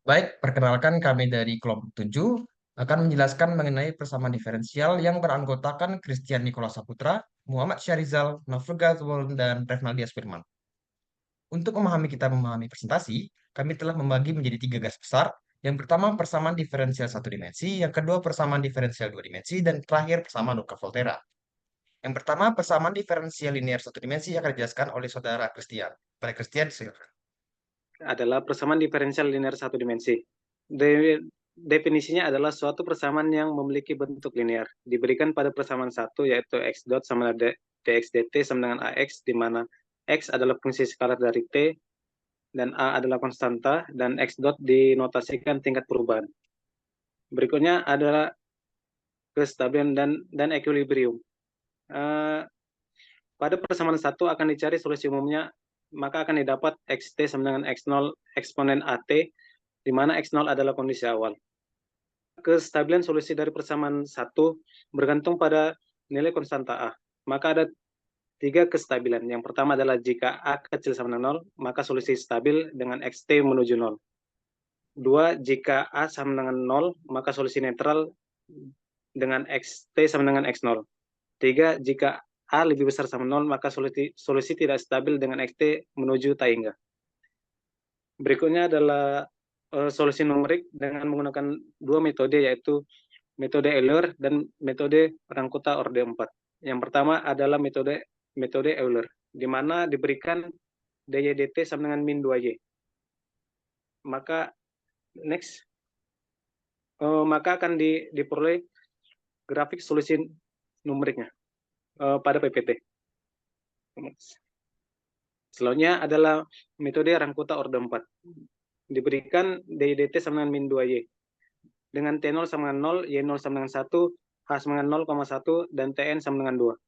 Baik, perkenalkan kami dari kelompok 7 akan menjelaskan mengenai persamaan diferensial yang beranggotakan Christian Nicholas Saputra, Muhammad Syahrizal, Nofriga Zubul, dan Revnaldi Asfirman. Untuk memahami presentasi, kami telah membagi menjadi 3 garis besar. Yang pertama, persamaan diferensial satu dimensi, yang kedua, persamaan diferensial dua dimensi, dan terakhir, persamaan Luca-Volterra. Yang pertama, persamaan diferensial linear satu dimensi akan dijelaskan oleh saudara Christian. Pada Christian, silakan. Adalah persamaan diferensial linear satu dimensi. Definisinya adalah suatu persamaan yang memiliki bentuk linear. Diberikan pada persamaan satu, yaitu x dot sama dx dt sama dengan ax, di mana x adalah fungsi skalar dari t, dan a adalah konstanta, dan x dot dinotasikan tingkat perubahan. Berikutnya adalah kestabilan dan equilibrium. Pada persamaan satu akan dicari solusi umumnya, maka akan didapat xt sama dengan x0 eksponen at, di mana x0 adalah kondisi awal. Kestabilan solusi dari persamaan satu bergantung pada nilai konstanta a. Maka ada 3 kestabilan. Yang pertama adalah jika a kecil sama dengan 0, maka solusi stabil dengan xt menuju 0. 2, jika a sama dengan 0, maka solusi netral dengan xt sama dengan x0. 3, jika a lebih besar sama 0, maka solusi tidak stabil dengan xt menuju tangga. Berikutnya adalah solusi numerik dengan menggunakan 2 metode, yaitu metode Euler dan metode Rankuta orde 4. Yang pertama adalah metode Euler, di mana diberikan dy dt sama dengan min 2y. Maka maka akan diperoleh grafik solusi numeriknya pada PPT. Selanjutnya adalah metode Rankuta orde 4. Diberikan dy dt sama dengan min 2y. Dengan T0 sama dengan 0, Y0 sama dengan 1, H sama dengan 0,1, dan Tn sama dengan 2.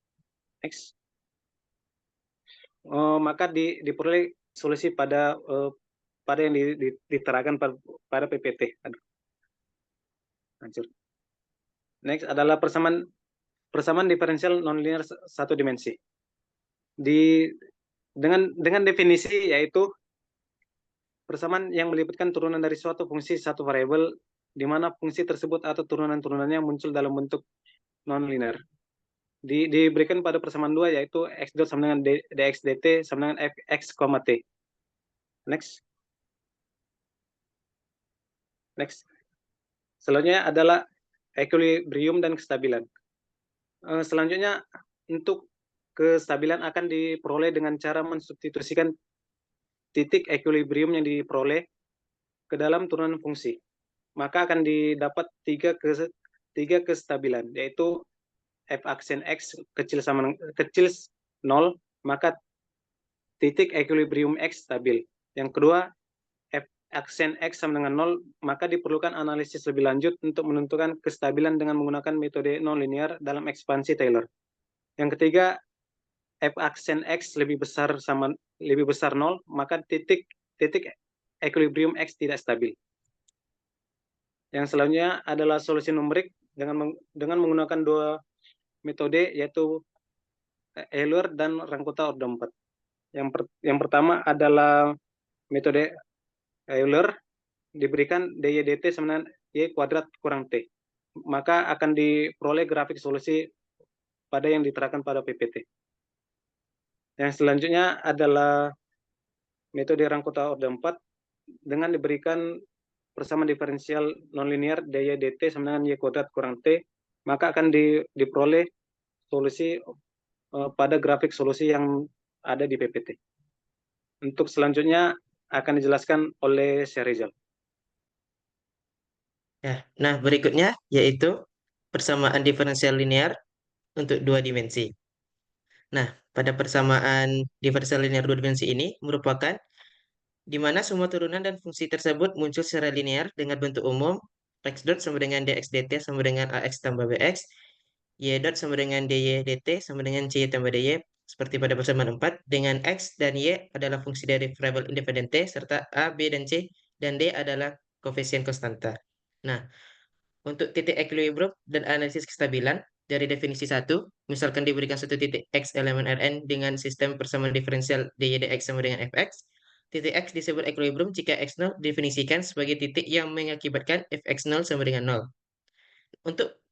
Next. Maka diperoleh solusi pada yang diterangkan pada PPT. Aduh. Hancur. Next adalah persamaan diferensial nonlinear satu dimensi. Dengan definisi, yaitu persamaan yang melibatkan turunan dari suatu fungsi satu variabel, di mana fungsi tersebut atau turunan-turunannya muncul dalam bentuk nonlinear. Diberikan pada persamaan 2, yaitu x dot sama dengan dx dt sama dengan fx, t. Next. Selanjutnya adalah equilibrium dan kestabilan. Selanjutnya, untuk kestabilan akan diperoleh dengan cara mensubstitusikan titik equilibrium yang diperoleh ke dalam turunan fungsi. Maka akan didapat 3 kestabilan, yaitu f aksen x kecil 0, maka titik equilibrium x stabil. Yang kedua, f aksen x sama dengan 0, maka diperlukan analisis lebih lanjut untuk menentukan kestabilan dengan menggunakan metode nonlinear dalam ekspansi Taylor. Yang ketiga, f aksen x lebih besar 0, maka titik equilibrium x tidak stabil. Yang selanjutnya adalah solusi numerik dengan menggunakan 2 metode, yaitu Euler dan Rankuta orde 4. Yang pertama adalah metode Euler, diberikan dy dt sama dengan y kuadrat kurang t. Maka akan diperoleh grafik solusi pada yang diterangkan pada PPT. Yang selanjutnya adalah metode Rankuta orde 4 dengan diberikan persamaan diferensial nonlinear dy dt sama dengan y kuadrat kurang t, maka akan diperoleh solusi pada grafik solusi yang ada di PPT. Untuk selanjutnya akan dijelaskan oleh Syahrizal. Ya, nah berikutnya yaitu persamaan diferensial linear untuk 2 dimensi. Nah, pada persamaan diferensial linear 2 dimensi ini merupakan di mana semua turunan dan fungsi tersebut muncul secara linear dengan bentuk umum x dot sama dengan dx dt sama dengan ax tambah bx, y dot sama dengan dy dt sama dengan cy tambah dy, seperti pada persamaan 4, dengan x dan y adalah fungsi dari variabel independen t, serta a, b, dan c, dan d adalah koefisien konstanta. Nah, untuk titik equilibrium dan analisis kestabilan, dari definisi 1, misalkan diberikan satu titik x elemen Rn dengan sistem persamaan diferensial dy dx sama dengan fx, titik X disebut equilibrium jika X0 definisikan sebagai titik yang mengakibatkan fx0 sama dengan 0. Untuk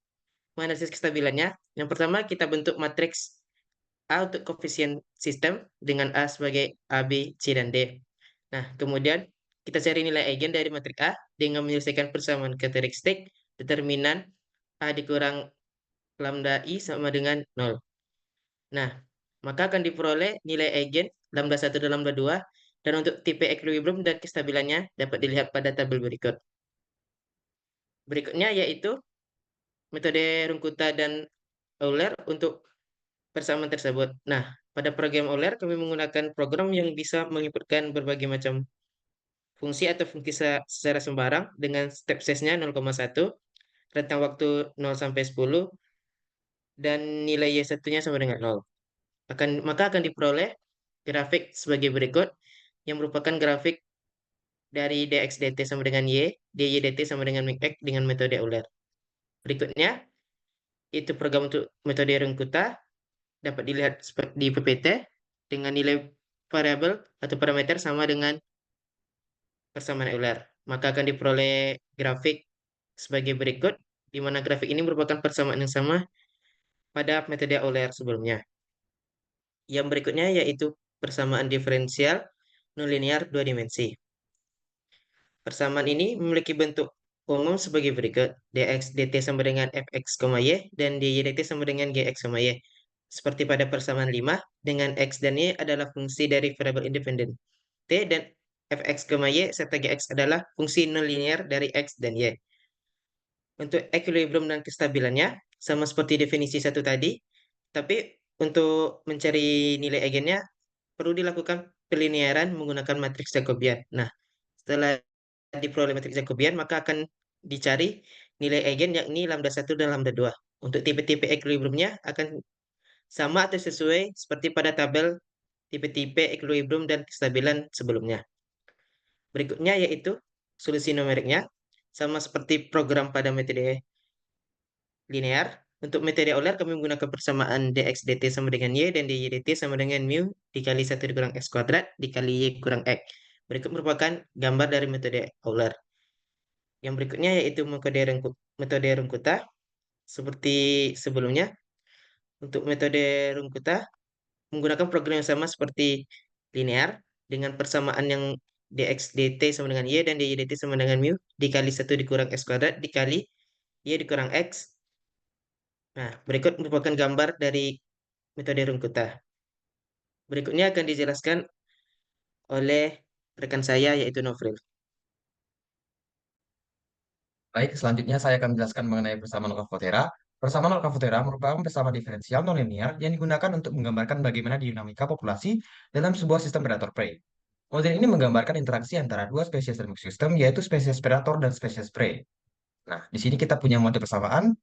menganalisis kestabilannya, yang pertama kita bentuk matriks A untuk koefisien sistem dengan A sebagai A, B, C, dan D. Nah, kemudian kita cari nilai eigen dari matriks A dengan menyelesaikan persamaan karakteristik determinan A dikurang lambda I sama dengan 0. Nah, maka akan diperoleh nilai eigen lambda 1 dan lambda 2, dan untuk tipe equilibrium dan kestabilannya dapat dilihat pada tabel berikut. Berikutnya yaitu metode Runkuta dan Euler untuk persamaan tersebut. Nah, pada program Euler kami menggunakan program yang bisa menginputkan berbagai macam fungsi atau fungsi secara sembarang dengan step size-nya 0,1, rentang waktu 0 sampai 10, dan nilai Y1-nya sama dengan 0. Maka akan diperoleh grafik sebagai berikut, yang merupakan grafik dari dx dt sama dengan y, dy dt sama dengan min x dengan metode Euler. Berikutnya, itu program untuk metode Runkuta dapat dilihat di PPT dengan nilai variabel atau parameter sama dengan persamaan Euler. Maka akan diperoleh grafik sebagai berikut, di mana grafik ini merupakan persamaan yang sama pada metode Euler sebelumnya. Yang berikutnya yaitu persamaan diferensial nonlinear dua dimensi. Persamaan ini memiliki bentuk umum sebagai berikut: dx dt sama dengan fx, y, dan dy dt sama dengan gx, y. Seperti pada persamaan 5, dengan x dan y adalah fungsi dari variabel independen t, dan fx, y serta gx adalah fungsi nonlinear dari x dan y. Untuk equilibrium dan kestabilannya, sama seperti definisi satu tadi, tapi untuk mencari nilai eigennya, perlu dilakukan penlinearan menggunakan matriks Jacobian. Nah, setelah diperoleh matriks Jacobian, maka akan dicari nilai eigen yakni lambda 1 dan lambda 2. Untuk tipe-tipe equilibriumnya akan sama atau sesuai seperti pada tabel tipe-tipe equilibrium dan kestabilan sebelumnya. Berikutnya yaitu solusi numeriknya, sama seperti program pada metode linear. Untuk metode Euler kami menggunakan persamaan dx dt sama dengan y dan dy dt sama dengan mu dikali 1 dikurang x kuadrat dikali y kurang x. Berikut merupakan gambar dari metode Euler. Yang berikutnya yaitu metode Runkuta. Seperti sebelumnya, untuk metode Runkuta menggunakan program yang sama seperti linear dengan persamaan yang dx dt sama dengan y dan dy dt sama dengan mu dikali 1 dikurang x kuadrat dikali y dikurang x. Nah, berikut merupakan gambar dari metode Runkuta. Berikutnya akan dijelaskan oleh rekan saya yaitu Novril. Baik, selanjutnya saya akan menjelaskan mengenai persamaan Lorentz-Volterra. Persamaan Lorentz-Volterra merupakan persamaan diferensial nonlinear yang digunakan untuk menggambarkan bagaimana dinamika populasi dalam sebuah sistem predator prey. Model ini menggambarkan interaksi antara dua spesies dalam ekosistem, yaitu spesies predator dan spesies prey. Nah, di sini kita punya model persamaan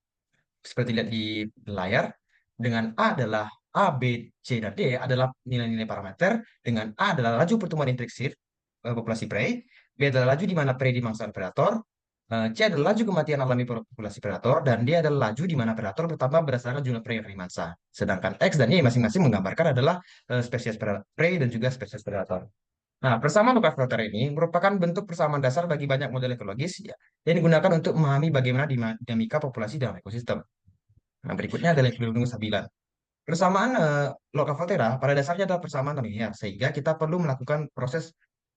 seperti lihat di layar, dengan A adalah A, B, C, dan D adalah nilai-nilai parameter, dengan A adalah laju pertumbuhan intrinsik populasi prey, B adalah laju di mana prey dimangsa predator, C adalah laju kematian alami populasi predator, dan D adalah laju di mana predator bertambah berdasarkan jumlah prey yang dimangsa. Sedangkan X dan Y masing-masing menggambarkan adalah spesies prey dan juga spesies predator. Nah, persamaan Lorentz-Volterra ini merupakan bentuk persamaan dasar bagi banyak model ekologis ya, yang digunakan untuk memahami bagaimana dinamika populasi dalam ekosistem. Nah, berikutnya adalah equilibrium kestabilan. Persamaan Lorentz-Volterra pada dasarnya adalah persamaan linear, sehingga kita perlu melakukan proses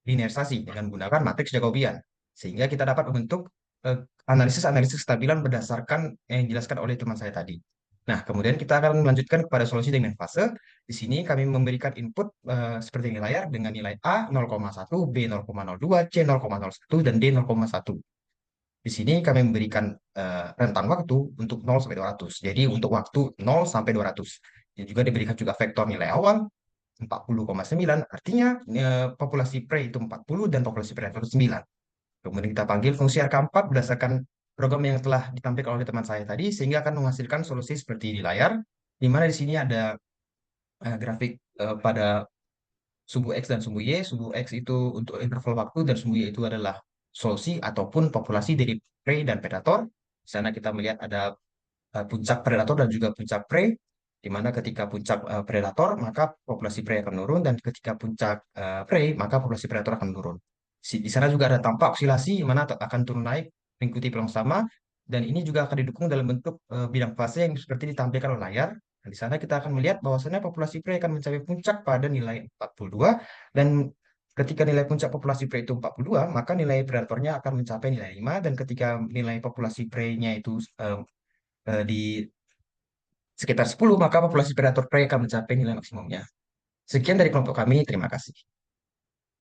linearisasi dengan menggunakan matriks Jacobian, sehingga kita dapat membentuk analisis-analisis kestabilan berdasarkan yang dijelaskan oleh teman saya tadi. Nah, kemudian kita akan melanjutkan kepada solusi dengan fase. Di sini kami memberikan input seperti ini layar dengan nilai A 0,1, B 0,02, C 0,01, dan D 0,1. Di sini kami memberikan rentang waktu untuk 0 sampai 200. Jadi untuk waktu 0 sampai 200. Dan juga diberikan juga vektor nilai awal 40,9, artinya populasi prey itu 40 dan populasi predator 9. Kemudian kita panggil fungsi RK4 berdasarkan program yang telah ditampilkan oleh teman saya tadi, sehingga akan menghasilkan solusi seperti di layar, di mana di sini ada grafik pada sumbu X dan sumbu Y. Sumbu X itu untuk interval waktu dan sumbu Y itu adalah solusi ataupun populasi dari prey dan predator. Di sana kita melihat ada puncak predator dan juga puncak prey. di mana ketika puncak predator maka populasi prey akan menurun dan ketika puncak prey maka populasi predator akan menurun. Di sana juga ada tampak osilasi di mana akan turun naik mengikuti peluang sama dan ini juga akan didukung dalam bentuk bidang fase yang seperti ditampilkan oleh layar. Dan di sana kita akan melihat bahwasannya populasi prey akan mencapai puncak pada nilai 42 dan ketika nilai puncak populasi prey itu 42 maka nilai predatornya akan mencapai nilai 5 dan ketika nilai populasi prey-nya itu di sekitar 10, maka populasi predator prey akan mencapai nilai maksimumnya. Sekian dari kelompok kami, terima kasih.